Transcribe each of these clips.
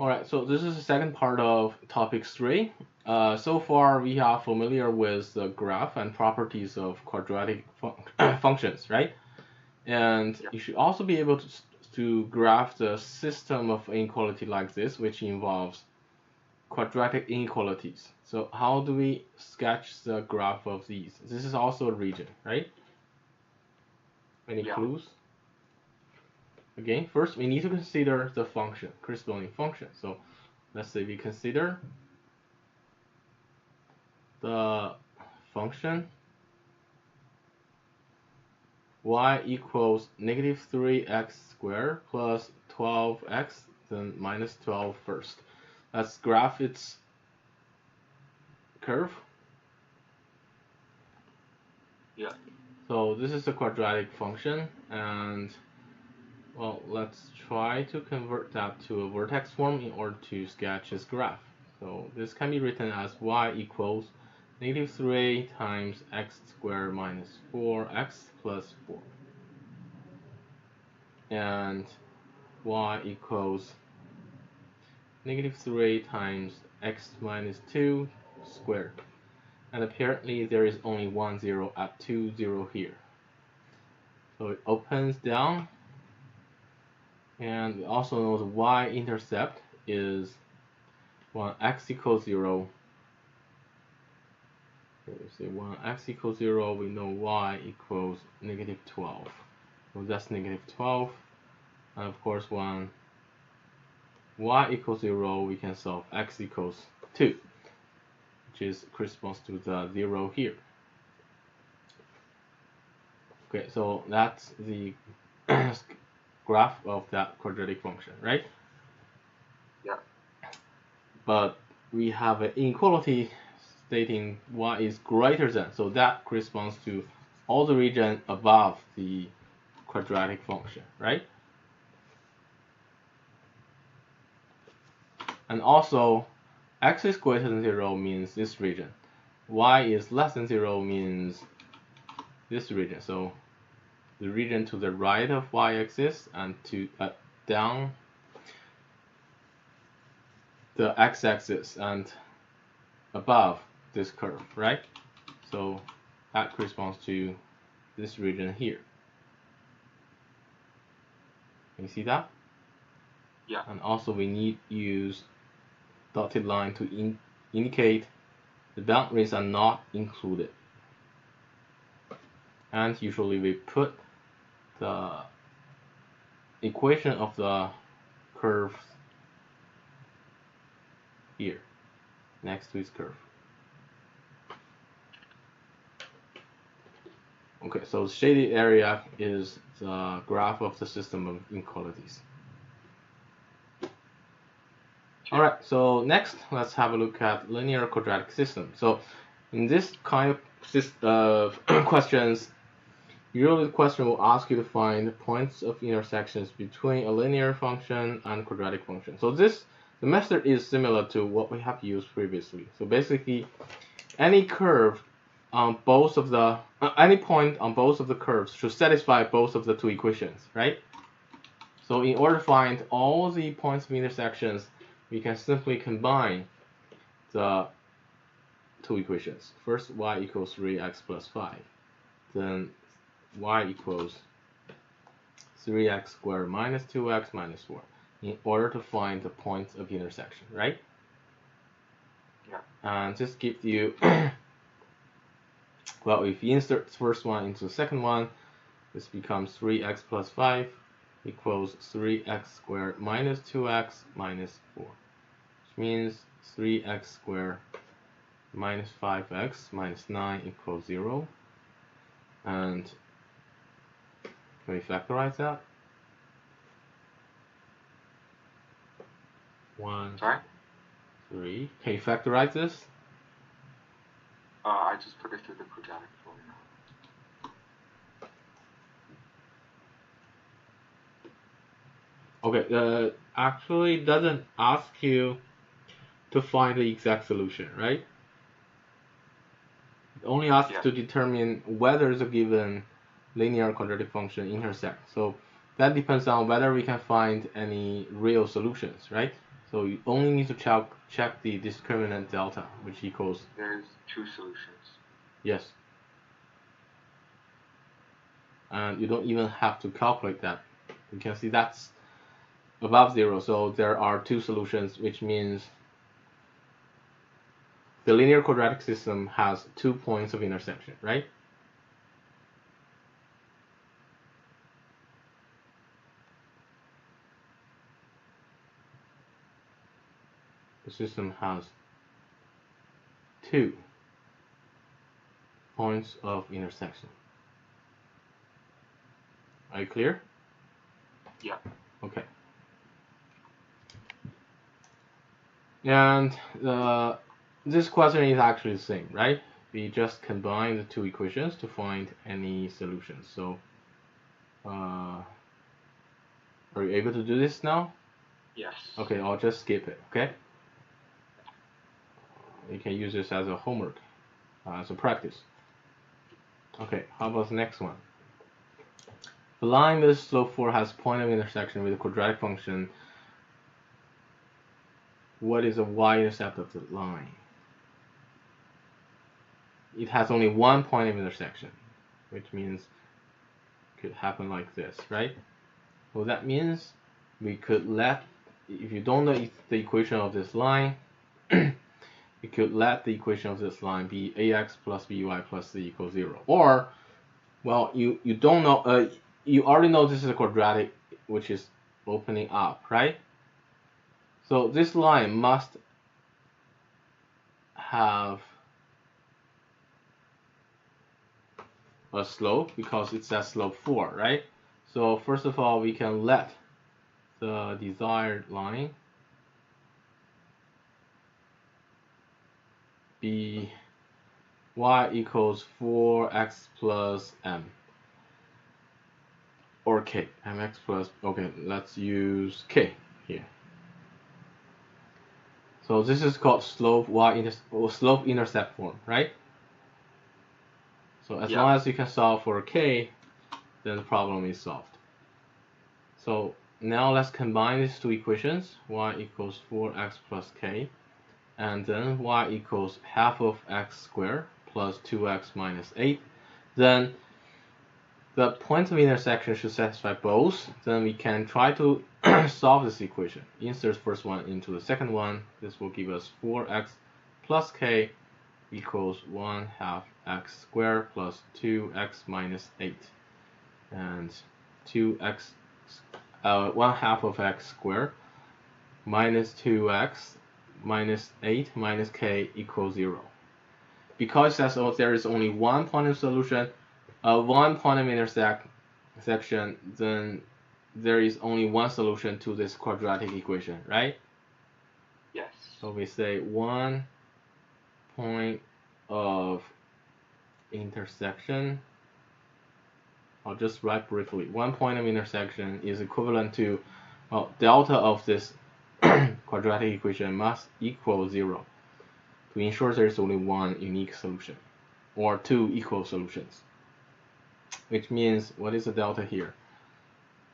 Alright, so this is the second part of topic 3. So far we are familiar with the graph and properties of quadratic functions, right? And you should also be able to graph the system of inequality like this, which involves quadratic inequalities. So how do we sketch the graph of these? This is also a region, right? Any clues? Again, first we need to consider the function, corresponding function. So let's say we consider the function y equals negative 3x squared plus 12x, then minus 12 first. Let's graph its curve. Yeah. So this is a quadratic function, and well, let's try to convert that to a vertex form in order to sketch this graph. So this can be written as y equals negative 3 times x squared minus 4x plus 4. And y equals negative 3 times x minus 2 squared. And apparently there is only 1 0 at 2 0 here. So it opens down. And we also know the y-intercept is when x equals 0. So we say when x equals 0, we know y equals negative 12. So that's negative 12. And of course, when y equals 0, we can solve x equals 2, which corresponds to the 0 here. Okay, so that's the graph of that quadratic function, right? Yeah. But we have an inequality stating y is greater than, so that corresponds to all the region above the quadratic function, right? And also, x is greater than 0 means this region. Y is less than 0 means this region. So the region to the right of y-axis and to down the x-axis and above this curve, right? So that corresponds to this region here. Can you see that? Yeah. And also we need to use dotted line to indicate the boundaries are not included. And usually we put the equation of the curve here next to its curve. Okay, so shaded area is the graph of the system of inequalities. Alright, so next let's have a look at linear quadratic systems. So in this kind of questions, usually the question will ask you to find points of intersections between a linear function and quadratic function. So the method is similar to what we have used previously. So basically, any curve on both of the any point on both of the curves should satisfy both of the two equations, right? So in order to find all the points of intersections, we can simply combine the two equations. First, y equals 3x plus 5. Then y equals 3x squared minus 2x minus 4 in order to find the points of intersection, right? Yeah. And this gives you, well, if you insert the first one into the second one, this becomes 3x plus 5 equals 3x squared minus 2x minus 4, which means 3x squared minus 5x minus 9 equals 0. And can we factorize that? 1, Sorry? 3. Can you factorize this? I just put it through the quadratic formula. Okay, actually doesn't ask you to find the exact solution, right? It only asks to determine whether the given linear quadratic function intersect. So that depends on whether we can find any real solutions, right? So you only need to check the discriminant delta, which equals. There's two solutions. Yes. And you don't even have to calculate that. You can see that's above 0, so there are two solutions, which means the linear quadratic system has 2 points of intersection, right? The system has 2 points of intersection. Are you clear? Yeah. Okay. And this question is actually the same, right? We just combine the two equations to find any solutions. So, are you able to do this now? Yes. Okay, I'll just skip it, okay? You can use this as a homework, as a practice. Okay, how about the next one? The line with slope 4 has point of intersection with a quadratic function. What is the y-intercept of the line? It has only one point of intersection, which means it could happen like this, right? Well, that means we could let, if you don't know the equation of this line, you could let the equation of this line be ax plus by plus c equals 0. Or, well, you don't know, you already know this is a quadratic, which is opening up, right? So this line must have a slope because it's at slope 4, right? So first of all, we can let the desired line be y equals 4x plus m, or k, mx plus, okay, let's use k here. So this is called slope slope intercept form, right? So as long as you can solve for k, then the problem is solved. So now let's combine these two equations, y equals 4x plus k, and then y equals half of x squared plus 2x minus 8. Then the point of intersection should satisfy both. Then we can try to solve this equation. Insert first one into the second one. This will give us 4x plus k equals 1/2 x squared plus 2x minus 8. And 2x, 1/2 of x squared minus 2x minus 8 minus k equals 0. Because there is only one point of solution, one point of intersection, then there is only one solution to this quadratic equation, right? Yes. So we say one point of intersection. I'll just write briefly. One point of intersection is equivalent to, well, delta of this quadratic equation must equal 0 to ensure there is only one unique solution, or two equal solutions. Which means, what is the delta here?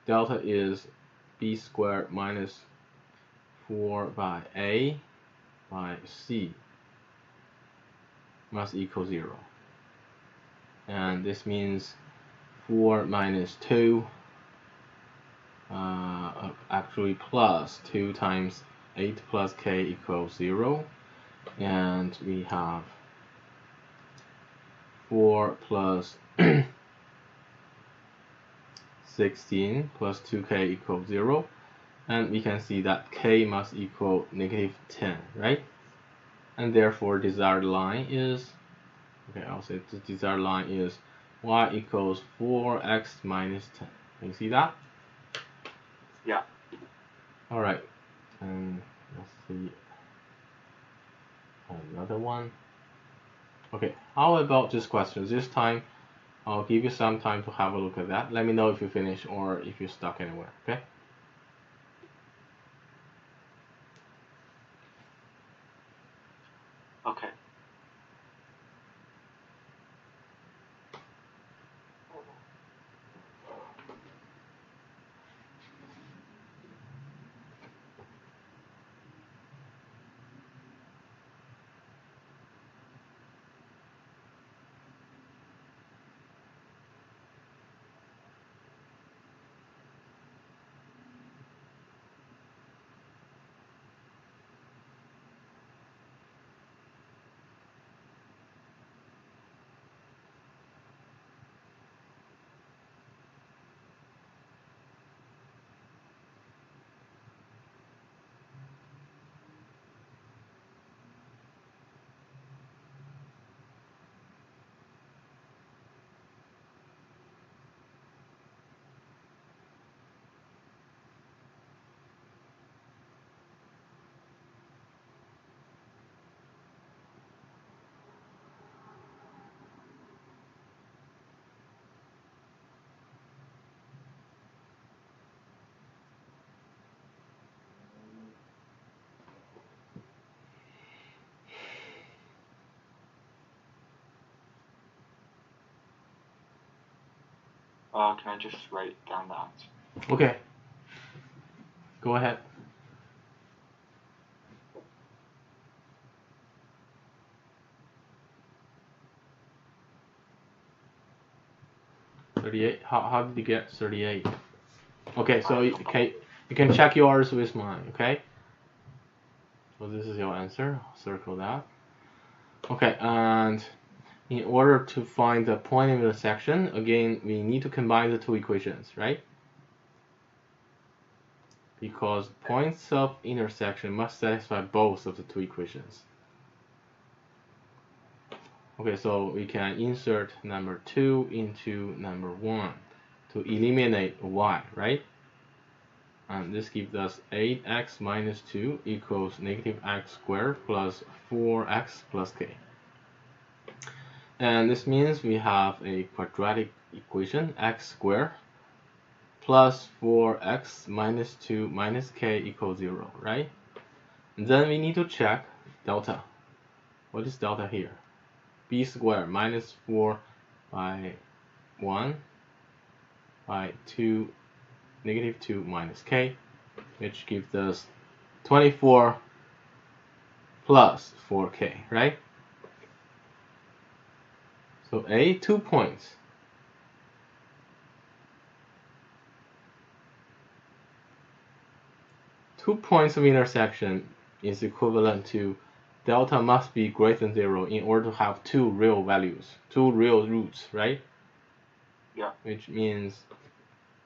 Delta is b squared minus 4 by a by c must equal 0. And this means 4 minus 2, actually plus 2 times 8 plus k equals 0. And we have 4 plus 16 plus 2k equals 0. And we can see that k must equal -10, right? And therefore desired line is, okay, I'll say the desired line is y equals 4x minus 10. Can you see that? Yeah. Alright, and let's see another one. Okay, how about this question? This time I'll give you some time to have a look at that. Let me know if you finish or if you're stuck anywhere, okay? Okay. Can I just write down the answer? Okay. Go ahead. $38. How did you get 38? Okay, so you can check yours with mine. Okay. So this is your answer. Circle that. Okay, and in order to find the point of intersection, again, we need to combine the two equations, right? Because points of intersection must satisfy both of the two equations. Okay, so we can insert number 2 into number 1 to eliminate y, right? And this gives us 8x minus 2 equals negative x squared plus 4x plus k. And this means we have a quadratic equation, x squared plus 4x minus 2 minus k equals 0, right? And then we need to check delta. What is delta here? B squared minus 4 by 1 by 2 negative 2 minus k, which gives us 24 plus 4k, right? So A, 2 points. Two points of intersection is equivalent to delta must be greater than 0 in order to have two real values, two real roots, right? Yeah. Which means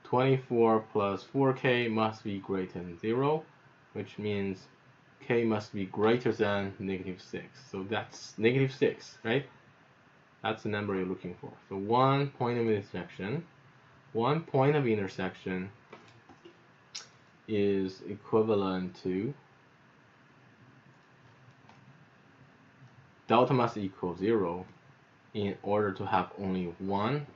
24 plus 4k must be greater than 0, which means k must be greater than negative 6. So that's negative 6, right? That's the number you're looking for. So one point of intersection is equivalent to delta must equal 0 in order to have only one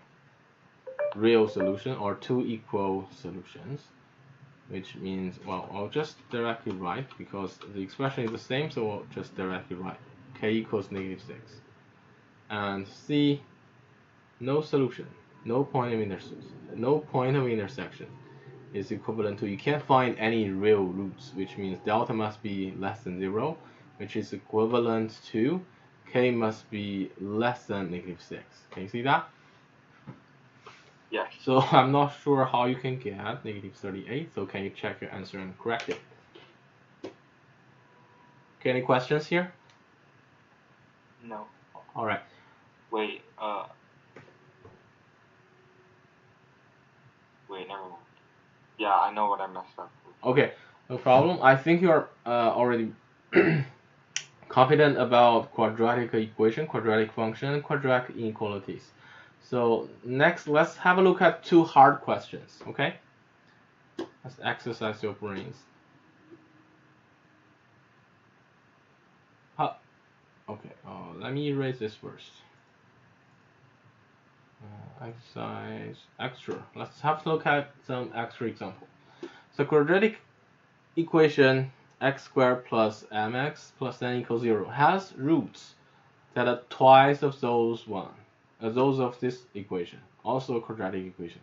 real solution or two equal solutions, which means, well, I'll just directly write because the expression is the same, so I'll just directly write k equals negative 6. And C, no solution, no point of intersection is equivalent to, you can't find any real roots, which means delta must be less than 0, which is equivalent to k must be less than negative 6. Can you see that? Yes. So I'm not sure how you can get negative 38, so can you check your answer and correct it? Okay, any questions here? No. All right. Wait, never mind. Yeah, I know what I messed up with. Okay, no problem. I think you're already confident about quadratic equation, quadratic function, quadratic inequalities. So next, let's have a look at two hard questions, okay? Let's exercise your brains. Okay, let me erase this first. Exercise extra. Let's have a look at some extra example. So quadratic equation x squared plus mx plus n equals 0 has roots that are twice of those of this equation, also a quadratic equation.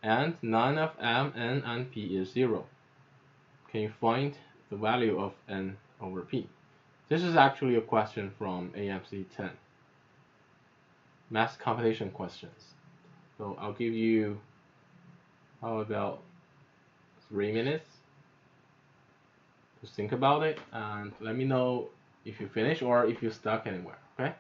And none of m, n, and p is 0. Can you find the value of n over p? This is actually a question from AMC 10. Math computation questions. So I'll give you, how about 3 minutes to think about it, and let me know if you finish or if you're stuck anywhere, okay?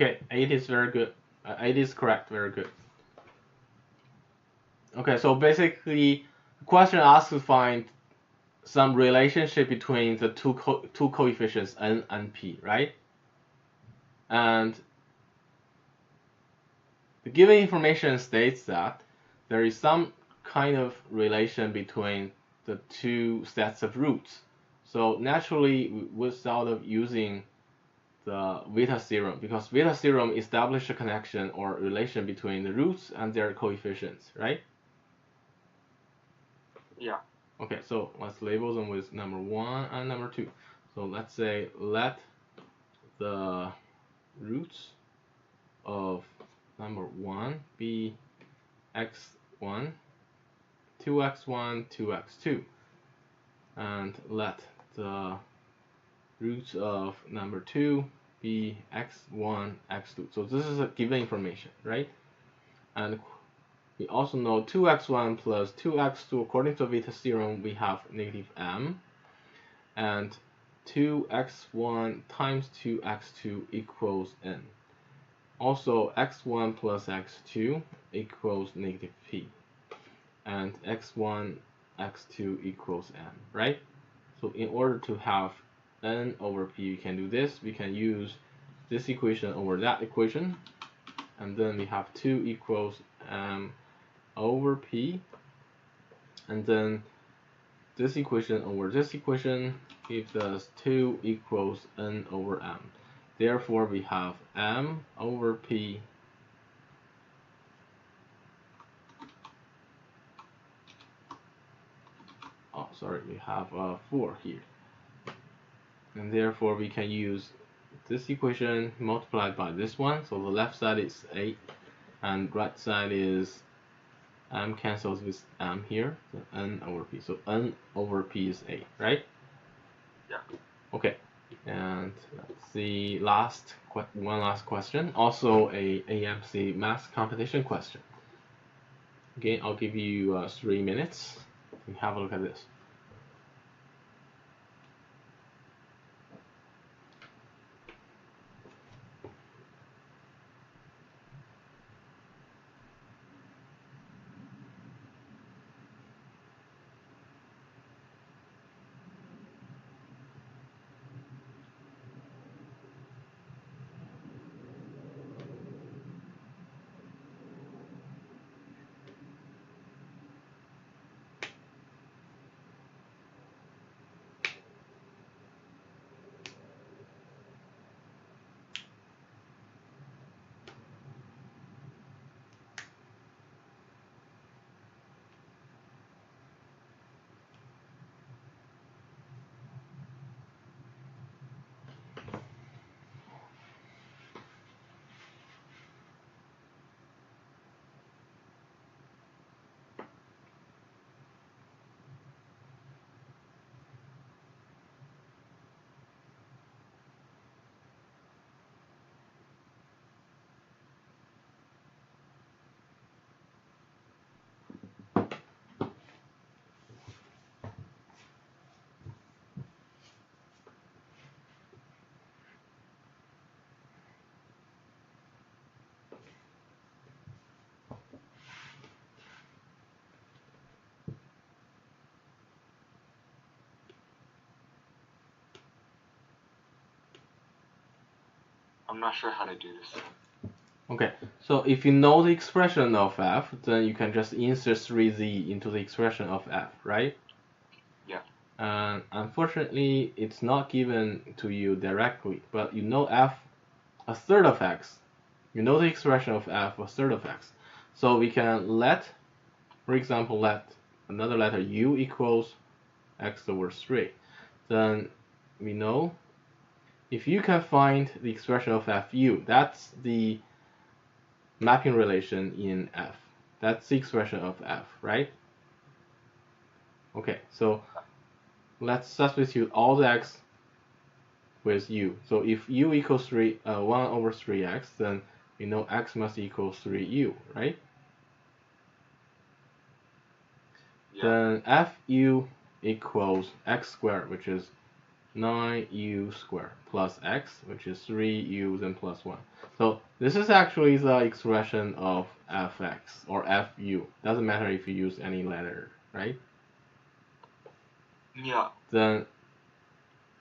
Okay, 8 is very good. 8 is correct, very good. Okay, so basically, the question asks to find some relationship between the two coefficients n and p, right? And the given information states that there is some kind of relation between the two sets of roots. So naturally, we start of using the Vita theorem, because Vita theorem establishes a connection or relation between the roots and their coefficients, right? Yeah. Okay, so let's label them with number 1 and number 2. So let's say let the roots of number 1 be x1, 2x1, 2x2, and let the roots of number 2 be x1, x2. So this is a given information, right? And we also know 2x1 plus 2x2, according to Vita's theorem, we have negative m, and 2x1 times 2x2 equals n. Also, x1 plus x2 equals negative p, and x1, x2 equals m, right? So in order to have n over p, we can do this. We can use this equation over that equation, and then we have 2 equals m over p, and then this equation over this equation gives us 2 equals n over m. Therefore, we have m over p we have 4 here. And therefore, we can use this equation multiplied by this one. So the left side is 8, and right side is m cancels with m here, so n over p. So n over p is 8, right? Yeah. Okay, and let's see, one last question. Also a AMC math competition question. Again, I'll give you 3 minutes and have a look at this. I'm not sure how to do this. Okay, so if you know the expression of f, then you can just insert 3z into the expression of f, right? Yeah. And unfortunately, it's not given to you directly, but you know f a third of x. You know the expression of f a third of x. So we can let, for example, let another letter u equals x over 3. Then we know if you can find the expression of fu, that's the mapping relation in f. That's the expression of f, right? Okay, so let's substitute all the x with u. So if u equals 1 over 3x, then we know x must equal 3u, right? Yeah. Then fu equals x squared, which is 9u squared plus x, which is 3u then plus 1. So this is actually the expression of fx or fu. Doesn't matter if you use any letter, right? Yeah. Then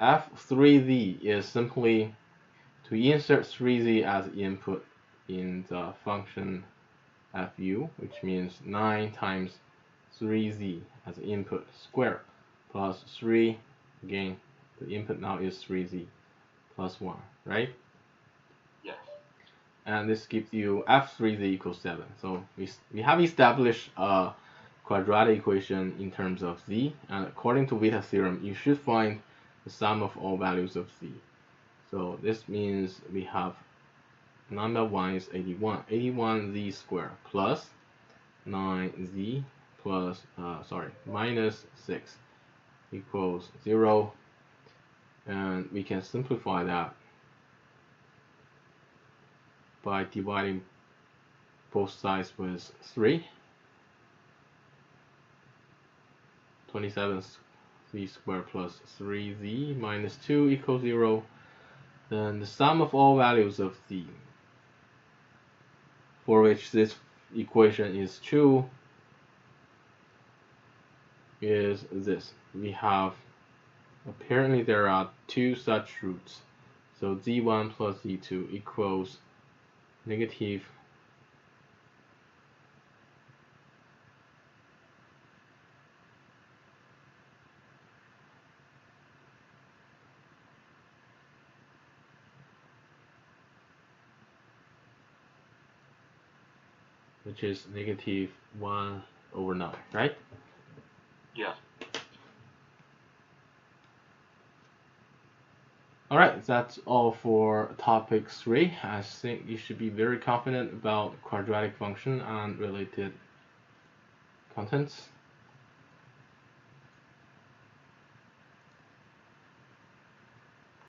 f3z is simply to insert 3z as input in the function fu, which means 9 times 3z as input squared plus 3, again, the input now is 3z plus 1, right? Yes. And this gives you f3z equals 7. So we have established a quadratic equation in terms of z, and according to Vita theorem, you should find the sum of all values of z. So this means we have number 1 is 81, 81z squared plus 9z plus, minus 6 equals 0, and we can simplify that by dividing both sides with 3. 27z squared plus 3z minus 2 equals 0. Then the sum of all values of z, for which this equation is true, is this. We have, apparently there are two such roots. So z1 plus z2 equals negative which is negative 1 over 9, right? Yeah. Alright, that's all for topic 3. I think you should be very confident about quadratic function and related contents.